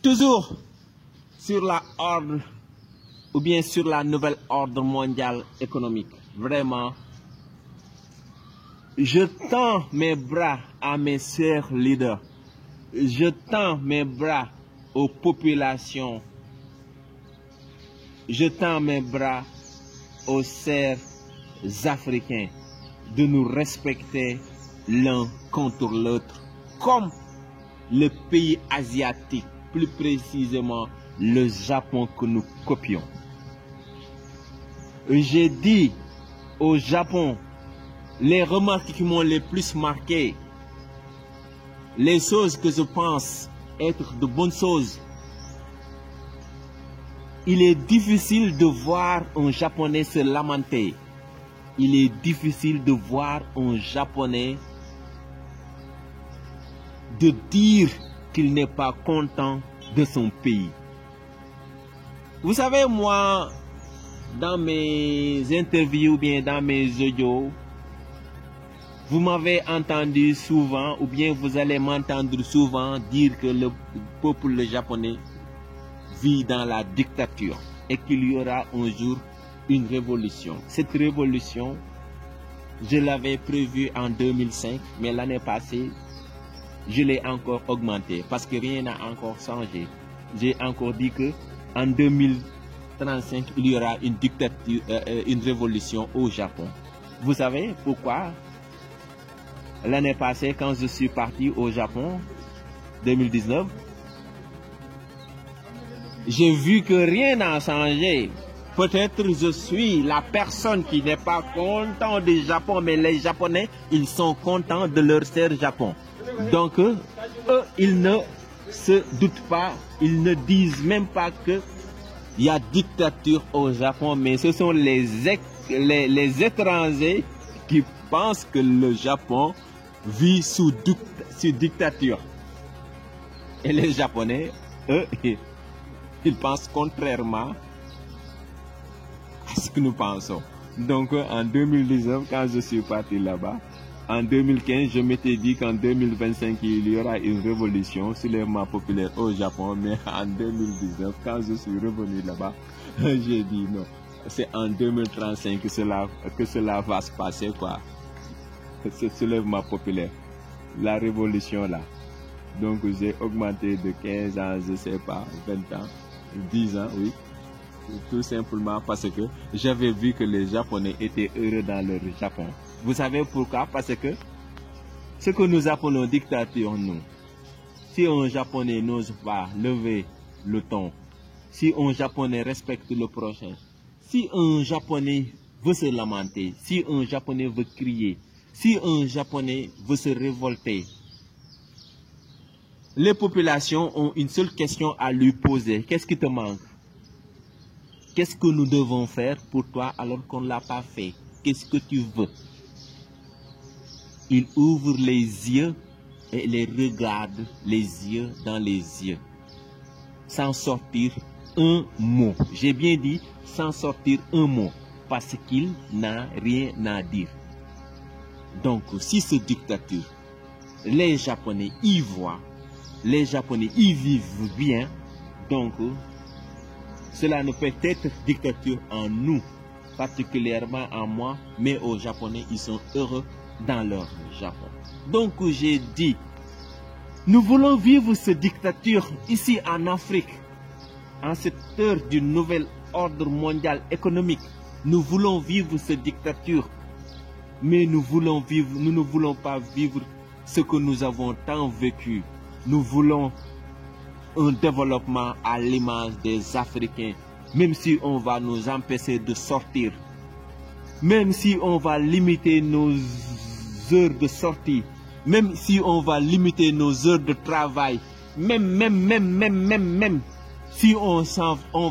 Toujours sur la ordre ou bien sur la nouvelle ordre mondiale économique. Vraiment, je tends mes bras à mes sœurs leaders. Je tends mes bras aux populations. Je tends mes bras aux sœurs africains de nous respecter l'un contre l'autre, comme le pays asiatique, plus précisément le Japon que nous copions. J'ai dit au Japon les remarques qui m'ont le plus marqué, les choses que je pense être de bonnes choses. Il est difficile de voir un Japonais se lamenter. Il est difficile de voir un Japonais de dire qu'il n'est pas content de son pays. Vous savez, moi, dans mes interviews ou bien dans mes audios, vous m'avez entendu souvent, ou bien vous allez m'entendre souvent dire que le peuple japonais vit dans la dictature et qu'il y aura un jour une révolution. Cette révolution, je l'avais prévue en 2005, mais l'année passée, je l'ai encore augmentée parce que rien n'a encore changé. J'ai encore dit que en 2035, il y aura une dictature, une révolution au Japon. Vous savez pourquoi? L'année passée, quand je suis parti au Japon, 2019, j'ai vu que rien n'a changé. Peut-être je suis la personne qui n'est pas content du Japon, mais les Japonais, ils sont contents de leur sœur Japon. Donc, eux, ils ne se doutent pas, ils ne disent même pas qu'il y a dictature au Japon, mais ce sont les étrangers qui pensent que le Japon vit sous dictature. Et les Japonais, eux, ils pensent contrairement à ce que nous pensons. Donc en 2019, quand je suis parti là-bas, en 2015, je m'étais dit qu'en 2025, il y aura une révolution soulèvement populaire au Japon. Mais en 2019, quand je suis revenu là-bas, j'ai dit non, c'est en 2035 que cela va se passer, quoi. Ce soulèvement populaire, la révolution là. Donc j'ai augmenté de 15 ans, je sais pas, 20 ans, 10 ans, oui. Tout simplement parce que j'avais vu que les Japonais étaient heureux dans leur Japon. Vous savez pourquoi? Parce que ce que nous appelons dictature, nous, si un Japonais n'ose pas lever le ton, si un Japonais respecte le prochain, si un Japonais veut se lamenter, si un Japonais veut crier, si un Japonais veut se révolter, les populations ont une seule question à lui poser. Qu'est-ce qui te manque? Qu'est-ce que nous devons faire pour toi alors qu'on ne l'a pas fait? Qu'est-ce que tu veux? Il ouvre les yeux et les regarde les yeux dans les yeux, sans sortir un mot. J'ai bien dit sans sortir un mot, parce qu'il n'a rien à dire. Donc, si cette dictature, les Japonais y voient, les Japonais y vivent bien, donc cela ne peut être dictature en nous, particulièrement en moi, mais aux Japonais, ils sont heureux dans leur Japon. Donc j'ai dit, nous voulons vivre cette dictature ici en Afrique, en cette heure du nouvel ordre mondial économique. Nous voulons vivre cette dictature, mais nous ne voulons pas vivre ce que nous avons tant vécu. Nous voulons un développement à l'image des Africains, même si on va nous empêcher de sortir, même si on va limiter nos heures de sortie, même si on va limiter nos heures de travail, même si on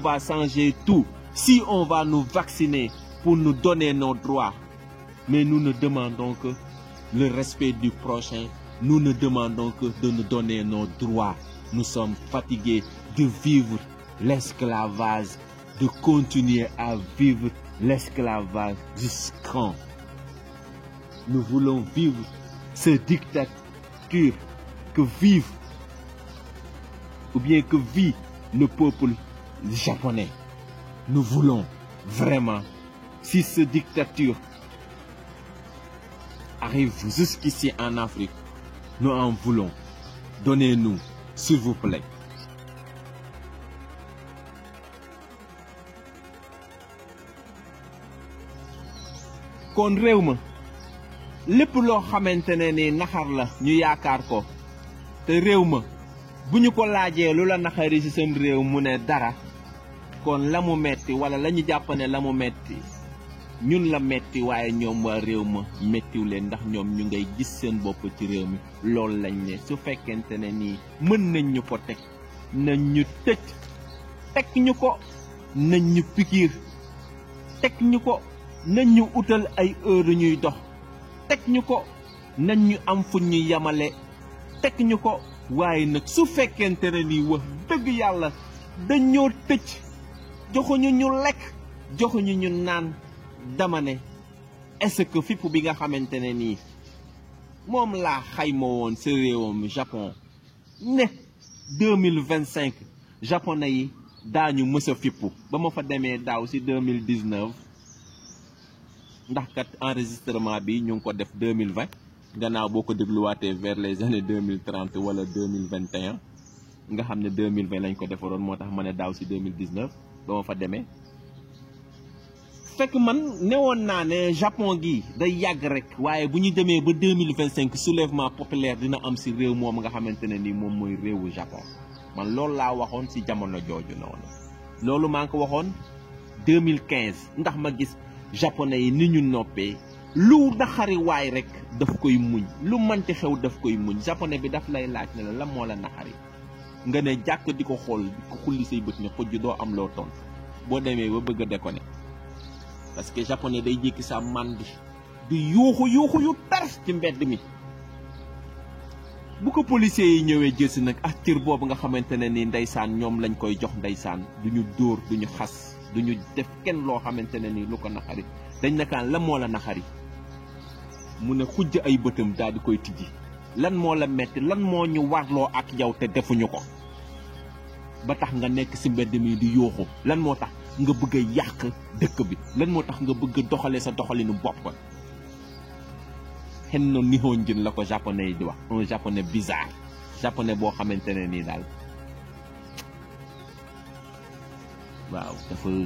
va changer tout, si on va nous vacciner pour nous donner nos droits, mais nous ne demandons que le respect du prochain, nous ne demandons que de nous donner nos droits. Nous sommes fatigués de vivre l'esclavage, de continuer à vivre l'esclavage jusqu'en. Nous voulons vivre cette dictature que vivent ou bien que vit le peuple japonais. Nous voulons vraiment, si cette dictature arrive jusqu'ici en Afrique, nous en voulons. Donnez-nous, s'il vous plaît. kon réew ma lépp loo xamante ne ni naxar la ñu yaakaar ko te réew ma bu ñu ko laajee lu la naxari ci seen réew mu ne dara kon la mu metti wala la ñu jàpp ne la mu metti ñun la metti waaye ñoom waa réew ma mettiw leen ndax ñoom ñu ngay gis seen bopp ci réew mi loolu lañ ne su fekkente ne nii mën nañ ñu ko teg nañ ñu tëj teg ñu ko nañ ñu pikiir teg ñu ko nañ ñu utal ay heure ñuy dox teg ñu ko nañ ñu am fu ñu yamale teg ñu ko waaye nag su fekkente ne nii wax dëgg yàlla dañoo tëj joxuñu ñu lekk joxuñu ñu naan dama ne est-ce que fipp bi nga xamante ne nii moom laa xayma woon sa réewam Japon ne 2025 japonais yi daañu mës a fippu ba ma fa demee daaw si 2019 ndax kat enregistrement bi ñu ngi ko def 2020 gannaaw boo ko dégluwaatee vers les années 2030 wala 2021 nga xam ne 2020 lañ ko defaroon moo tax ma ne daaw si 2019 ba ma fa demee fekk man newoon naa ne Japon gi day yàgg rek waaye bu ñu demee ba 2025 soulèvement populaire dina am si réew moom nga xamante ne ni moom mooy réewu Japon man loolu laa waxoon si jamono jooju noonu loolu maa ngi ko waxoon 2015 ndax ma gis japonais yi ni ñu noppee lu naxari waay rek daf koy muñ lu manti xew daf koy muñ japonais bi daf lay laaj ne la moo la naxari nga ne jàkk di ko xool di ko xulli say bët ne xujj doo am loo tontu boo demee ba bëgg a déconner parce que japonais day jékki sa mandi di yuuxu yu tar ci mbedd mi bu ko policiers yi ñëwee jël si nag ak cër boobu nga xamante ne ni ndeysaan ñoom lañ koy jox ndeysaan duñu dóor duñu xas duñu def kenn loo xamante ne ni lu ko naxari dañ nakaan la moo la naxari mu ne xujj ay bëtam daal di koy tijji lan moo la metti lan moo ñu warloo ak yow te defuñu ko ba tax nga nekk ci mbedd mi di yooxu lan moo tax nga bëgg a yàq dëkk bi lan moo tax nga bëgg a doxalee sa doxalinu bopp xen na nihonjin la ko japonais yi di wax un japonais bizarre japonais boo xamante ne nii daal waaw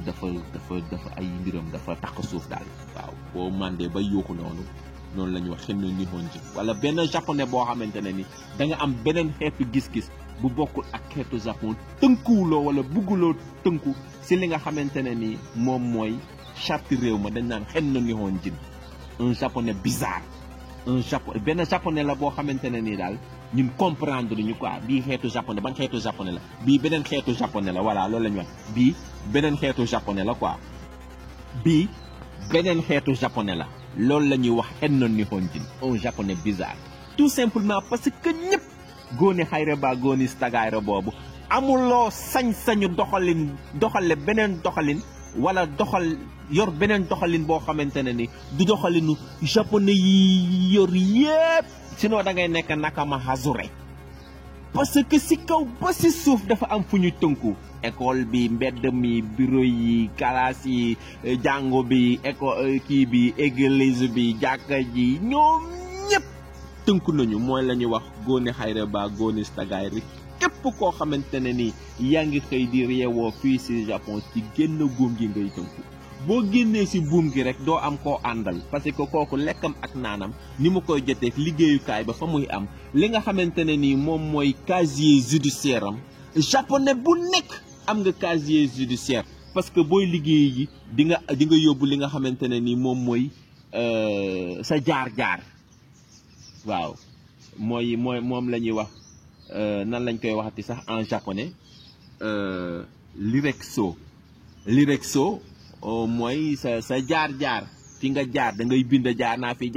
dafa ay mbiram dafa takk suuf daal waaw boo mandee ba yooxu noonu la ñuy wax xen na nihonjin wala benn japonais boo xamante ne ni da nga am beneen xeetu gis-gis bu bokkul ak xeetu Japon tënkuwuloo wala bugguloo tënku si li nga xamante ne ni moom mooy charte réew ma dañ naan xen na nihonjin un japonais bizarre benn japonais la boo xamante ne nii daal ñun comprendre ñu quoi bii xeetu japonais ban xeetu japonais la bii beneen xeetu japonais la voilà loolu la ñu wax bii beneen xeetu japonais la quoi bii beneen xeetu japonais la loolu la ñuy wax xen na nihonjin un japonais bizarre tout simplement parce que ñëpp góone xayre ba góoni stagaayra boobu amuloo sañ-sañu doxale beneen doxalin wala yor beneen doxalin boo xamante ne ni du doxalinu japonais yi yor yépp sinon da ngay nekk nakama hazure parce que si kaw ba si suuf dafa am fu ñu tënku école bi mbedd mi bureau yi classe yi jàngo bi école kii bi église bi jàkka ji ñoom ñëpp tënku nañu mooy la ñuy wax góone xayre ba góone stagaay rek képp koo xamante ne ni yaa ngi xëy di yeewoo fii si Japon ci génn buum gi ngay tënku boo génnee si buum gi rek doo am koo àndal parce que kooku lekkam ak naanam ni mu koy jotee liggéeyukaay ba fa muy am li nga xamante ne ni moom mooy casier judiciaire am japonais bu nekk am nga casier judiciaire parce que booy liggéey yi di nga yóbbu li nga xamante ne ni moom mooy sa jaar-jaar waaw moom la ñuy wax nan lañ koy waxati sax en japonais l'irexo mooy sa jaar-jaar fi nga jaar da ngay bind jaar naa fi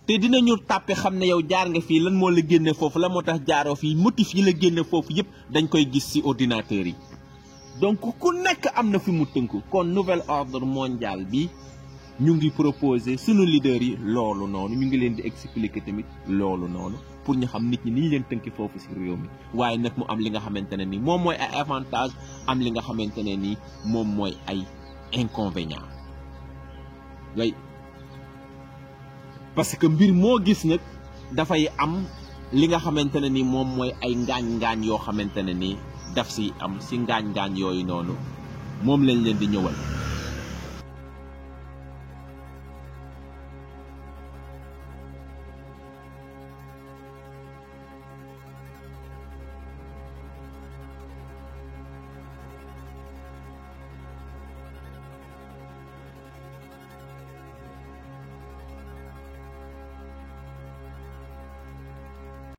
te dinañu tàppe xam ne yow jaar nga fii lan moo la génne foofu lan moo tax jaaroo fii motif yi la génne foofu yëpp dañ koy gis ci ordinateur yi donc ku nekk am na fi mu tënku kon nouvel ordre mondial bi ñu ngi proposer sunu leader yi loolu noonu ñu ngi leen di expliquer tamit loolu noonu pour ñu xam nit ñi ni ñu leen tënki foofu si réew mi waaye nag mu am li nga xamante ne ni moom mooy ay avantage am li nga xamante ne ni moom mooy ay inconvénient way parce que mbir moo gis nag dafay am li nga xamante ne ni moom mooy ay ngaañ-ngaañ yoo xamante ne ni daf si am si ngaañ-ngaañ yooyu noonu moom lañ leen di ñëwal